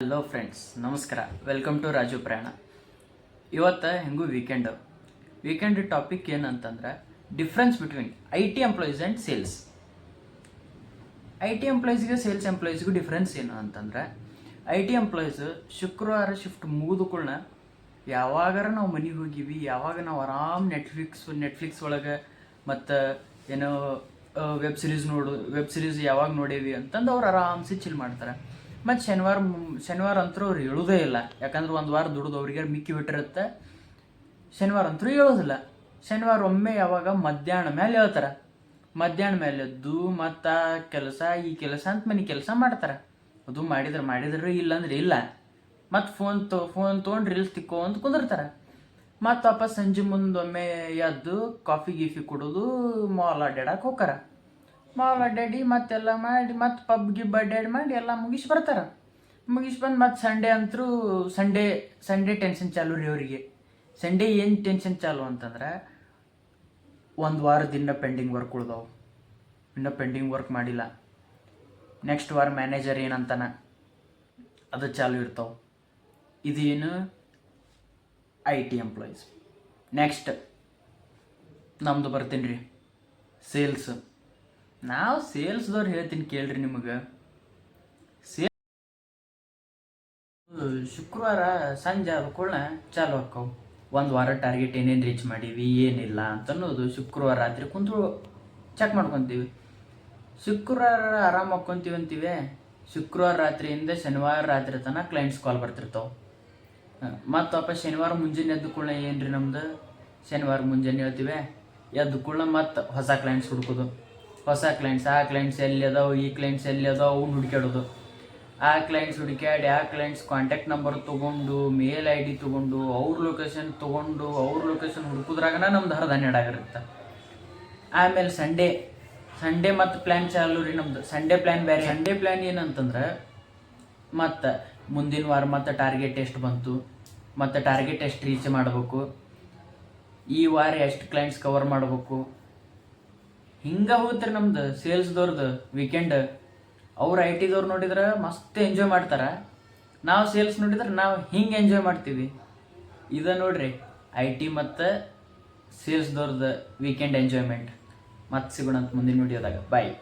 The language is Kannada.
ಹಲೋ ಫ್ರೆಂಡ್ಸ್, ನಮಸ್ಕಾರ. Welcome to Raju Prayana. ಇವತ್ತು ಹೆಂಗೂ ವೀಕೆಂಡ್ ಟಾಪಿಕ್ ಏನಂತಂದ್ರೆ difference between IT employees and sales. IT ಎಂಪ್ಲಾಯೀಸ್ಗೆ ಸೇಲ್ಸ್ ಎಂಪ್ಲಾಯೀಸ್ಗೂ ಡಿಫ್ರೆನ್ಸ್ ಏನು ಅಂತಂದ್ರೆ, IT ಎಂಪ್ಲಾಯೀಸ್ ಶುಕ್ರವಾರ ಶಿಫ್ಟ್ ಮುಗಿದುಕೊಳ್ಳ ಯಾವಾಗಾರ ನಾವು ಮನೆಗೆ ಹೋಗಿವಿ, ಯಾವಾಗ ನಾವು ಆರಾಮ್ ನೆಟ್ಫ್ಲಿಕ್ಸ್ ಒಳಗೆ ಮತ್ತು ಏನೋ ವೆಬ್ ಸಿರೀಸ್ ಯಾವಾಗ ನೋಡೇವಿ ಅಂತಂದು ಅವ್ರು ಆರಾಮ್ಸೆ ಚಿಲ್ ಮಾಡ್ತಾರೆ. ಮತ್ತು ಶನಿವಾರ ಅಂತೂ ಅವ್ರು ಹೇಳೋದೇ ಇಲ್ಲ, ಯಾಕಂದ್ರೆ ಒಂದು ವಾರ ದುಡಿದು ಅವ್ರಿಗೆ ಮಿಕ್ಕಿ ಬಿಟ್ಟಿರುತ್ತೆ. ಶನಿವಾರ ಅಂತೂ ಹೇಳೋದಿಲ್ಲ. ಶನಿವಾರ ಒಮ್ಮೆ ಯಾವಾಗ ಮಧ್ಯಾಹ್ನ ಮೇಲೆ ಹೇಳ್ತಾರೆ. ಮಧ್ಯಾಹ್ನ ಮೇಲೆ ಎದ್ದು ಮತ್ತು ಈ ಕೆಲಸ ಅಂತ ಮನೆ ಕೆಲಸ ಮಾಡ್ತಾರೆ. ಅದು ಮಾಡಿದ್ರೆ ಇಲ್ಲಾಂದ್ರೆ ಇಲ್ಲ. ಮತ್ತು ಫೋನ್ ತೊಗೊಂಡು ರೀಲ್ಸ್ ತಿಕ್ಕೊಂತ ಕುಂದಿರ್ತಾರೆ. ಮತ್ತು ವಾಪಸ್ ಸಂಜೆ ಮುಂದೊಮ್ಮೆ ಎದ್ದು ಕಾಫಿ ಕುಡೋದು, ಮಾಲ್ ಅಡ್ಡಾಡಕ್ಕೆ ಹೋಗ್ತಾರೆ. ಮಾಲ್ ಅಡ್ಡಾಡಿ ಮತ್ತೆಲ್ಲ ಮಾಡಿ ಮತ್ತು ಪಬ್ಗೆ ಅಡ್ಡಾಡಿ ಮಾಡಿ ಎಲ್ಲ ಮುಗಿಸಿ ಬರ್ತಾರೆ. ಬಂದು ಮತ್ತು ಸಂಡೇ ಟೆನ್ಷನ್ ಚಾಲು ರೀ ಅವರಿಗೆ. ಸಂಡೇ ಏನು ಟೆನ್ಷನ್ ಚಾಲು ಅಂತಂದ್ರೆ, ಒಂದು ವಾರದಿಂದ ಪೆಂಡಿಂಗ್ ವರ್ಕ್ ಉಳ್ದವು, ಇನ್ನೂ ಪೆಂಡಿಂಗ್ ವರ್ಕ್ ಮಾಡಿಲ್ಲ. ನೆಕ್ಸ್ಟ್ ವಾರ ಮ್ಯಾನೇಜರ್ ಏನಂತಾನೆ ಅದು ಚಾಲು ಇರ್ತಾವೆ. ಇದೇನು IT ಎಂಪ್ಲಾಯೀಸ್. ನೆಕ್ಸ್ಟ್ ನಮ್ಮದು ಬರ್ತೀನಿ ರೀ ಸೇಲ್ಸ್. ನಾವು ಸೇಲ್ಸ್ದವ್ರು ಹೇಳ್ತೀನಿ ಕೇಳ್ರಿ. ನಿಮಗೆ ಶುಕ್ರವಾರ ಸಂಜೆ ಆದ ಚಾಲು ಹಾಕವು. ಒಂದು ವಾರ ಟಾರ್ಗೆಟ್ ಏನೇನು ರೀಚ್ ಮಾಡೀವಿ ಏನಿಲ್ಲ ಅಂತನ್ನೋದು ಶುಕ್ರವಾರ ರಾತ್ರಿ ಕುಂತು ಚೆಕ್ ಮಾಡ್ಕೊತೀವಿ. ಶುಕ್ರವಾರ ಆರಾಮ್ ಹಾಕ್ಕೊಂತೀವಿ ಅಂತೀವಿ. ಶುಕ್ರವಾರ ರಾತ್ರಿಯಿಂದ ಶನಿವಾರ ರಾತ್ರಿ ತನಕ ಕ್ಲೈಂಟ್ಸ್ ಕಾಲ್ ಬರ್ತಿರ್ತಾವೆ. ಮತ್ತು ವಾಪಸ್ ಶನಿವಾರ ಮುಂಜಾನೆ ಎದ್ದು ಕೂಡಲೇ ಏನು ರೀ ನಮ್ದು, ಶನಿವಾರ ಮುಂಜಾನೆ ಹೇಳ್ತೀವಿ, ಎದ್ದು ಕೂಡಲೇ ಮತ್ತು ಹೊಸ ಕ್ಲೈಂಟ್ಸ್ ಹುಡ್ಕೋದು. ಹೊಸ ಕ್ಲೈಂಟ್ಸ್, ಆ ಕ್ಲೈಂಟ್ಸ್ ಎಲ್ಲಿ ಅದಾವೆ, ಈ ಕ್ಲೈಂಟ್ಸ್ ಎಲ್ಲಿ ಅದಾವೆ ಅವ್ನು ಹುಡುಕಾಡೋದು. ಆ ಕ್ಲೈಂಟ್ಸ್ ಹುಡುಕ್ಯಾಡಿ ಆ ಕ್ಲೈಂಟ್ಸ್ ಕಾಂಟ್ಯಾಕ್ಟ್ ನಂಬರ್ ತೊಗೊಂಡು, ಮೇಲ್ ID ತೊಗೊಂಡು, ಅವ್ರ ಲೊಕೇಶನ್ ತೊಗೊಂಡು, ಅವ್ರ ಲೊಕೇಶನ್ ಹುಡುಕೋದ್ರಾಗನ ನಮ್ದು 10-12 ಆಗಿರುತ್ತೆ. ಆಮೇಲೆ ಸಂಡೇ ಮತ್ತು ಪ್ಲ್ಯಾನ್ ಚಾಲು ರೀ ನಮ್ದು. ಸಂಡೇ ಪ್ಲ್ಯಾನ್ ಬೇರೆ. ಸಂಡೇ ಪ್ಲ್ಯಾನ್ ಏನಂತಂದ್ರೆ, ಮತ್ತು ಮುಂದಿನ ವಾರ ಮತ್ತು ಟಾರ್ಗೆಟ್ ಎಷ್ಟು ಬಂತು, ಮತ್ತು ಟಾರ್ಗೆಟ್ ಎಷ್ಟು ರೀಚ್ ಮಾಡಬೇಕು, ಈ ವಾರ ಎಷ್ಟು ಕ್ಲೈಂಟ್ಸ್ ಕವರ್ ಮಾಡಬೇಕು, ಹಿಂಗೆ ಹೋಗ್ತಾರೆ ನಮ್ದು ಸೇಲ್ಸ್ದವ್ರದ್ದು ವೀಕೆಂಡ್. ಅವ್ರು ITದವ್ರು ನೋಡಿದ್ರೆ ಮಸ್ತ್ ಎಂಜಾಯ್ ಮಾಡ್ತಾರೆ. ನಾವು ಸೇಲ್ಸ್ ನೋಡಿದ್ರೆ ನಾವು ಹಿಂಗೆ ಎಂಜಾಯ್ ಮಾಡ್ತೀವಿ. ಇದು ನೋಡ್ರಿ IT ಮತ್ತು ಸೇಲ್ಸ್ದವ್ರದ್ದು ವೀಕೆಂಡ್ ಎಂಜಾಯ್ಮೆಂಟ್. ಮತ್ತೆ ಸಿಗೋಣ ಅಂತ ಮುಂದಿನ ವಿಡಿಯೋದಾಗ. ಬಾಯ್.